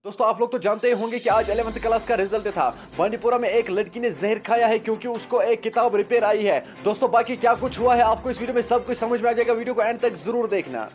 दोस्तों आप लोग तो जानते ही होंगे कि आज 11th क्लास का रिजल्ट था। बांडीपुरा में एक लड़की ने जहर खाया है क्योंकि उसको एक किताब रिपेयर आई है। दोस्तों बाकी क्या कुछ हुआ है आपको इस वीडियो में सब कुछ समझ में आ जाएगा। वीडियो को एंड तक जरूर देखना।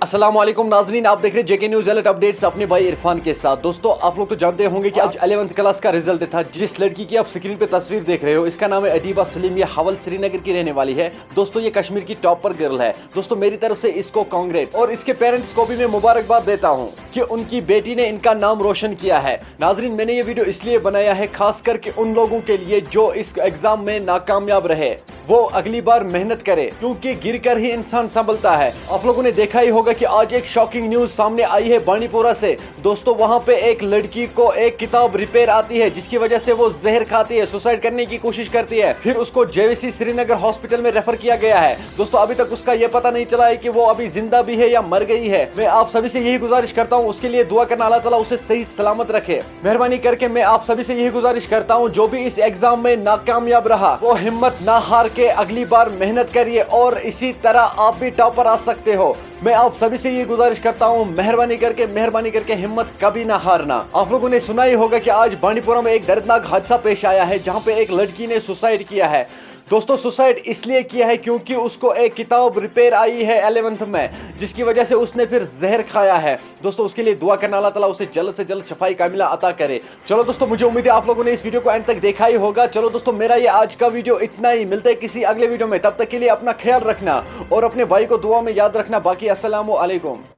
अस्सलाम वालेकुम नाज़रीन, आप देख रहे हैं जेके न्यूज़ अलर्ट अपडेट्स अपने भाई इरफान के साथ। दोस्तों आप लोग तो जानते होंगे कि आज 11th क्लास का रिजल्ट था। जिस लड़की की आप स्क्रीन पे तस्वीर देख रहे हो इसका नाम है अदीबा सलीम। ये हवल श्रीनगर की रहने वाली है। दोस्तों ये कश्मीर की टॉपर गर्ल है। दोस्तों मेरी तरफ से इसको कांग्रेट्स और इसके पेरेंट्स को भी मैं मुबारकबाद देता हूँ कि उनकी बेटी ने इनका नाम रोशन किया है। नाज़रीन मैंने ये वीडियो इसलिए बनाया है खास करके उन लोगों के लिए जो इस एग्जाम में नाकामयाब रहे, वो अगली बार मेहनत करे क्योंकि गिरकर ही इंसान संभलता है। आप लोगों ने देखा ही होगा कि आज एक शॉकिंग न्यूज सामने आई है बांडीपुरा से। दोस्तों वहां पे एक लड़की को एक किताब रिपेयर आती है जिसकी वजह से वो जहर खाती है, सुसाइड करने की कोशिश करती है, फिर उसको जेवीसी श्रीनगर हॉस्पिटल में रेफर किया गया है। दोस्तों अभी तक उसका ये पता नहीं चला है कि वो अभी जिंदा भी है या मर गई है। मैं आप सभी से यही गुजारिश करता हूँ उसके लिए दुआ करना, अल्लाह ताला उसे सही सलामत रखे। मेहरबानी करके मैं आप सभी से यही गुजारिश करता हूँ जो भी इस एग्जाम में नाकामयाब रहा वो हिम्मत ना हार के अगली बार मेहनत करिए और इसी तरह आप भी टॉपर आ सकते हो। मैं आप सभी से ये गुजारिश करता हूँ मेहरबानी करके हिम्मत कभी ना हारना। आप लोगों ने सुना ही होगा कि आज बांडीपुरा में एक दर्दनाक हादसा पेश आया है जहां पे एक लड़की ने सुसाइड किया है। दोस्तों सुसाइड इसलिए किया है क्योंकि उसको एक किताब रिपेयर आई है 11th में जिसकी वजह से उसने फिर जहर खाया है। दोस्तों उसके लिए दुआ करना, अल्लाह ताला उसे जल्द से जल्द शफाई कामिला अता करे। चलो दोस्तों मुझे उम्मीद है आप लोगों ने इस वीडियो को एंड तक देखा ही होगा। चलो दोस्तों मेरा ये आज का वीडियो इतना ही, मिलते हैं किसी अगले वीडियो में। तब तक के लिए अपना ख्याल रखना और अपने भाई को दुआ में याद रखना। बाकी अस्सलामु अलैकुम।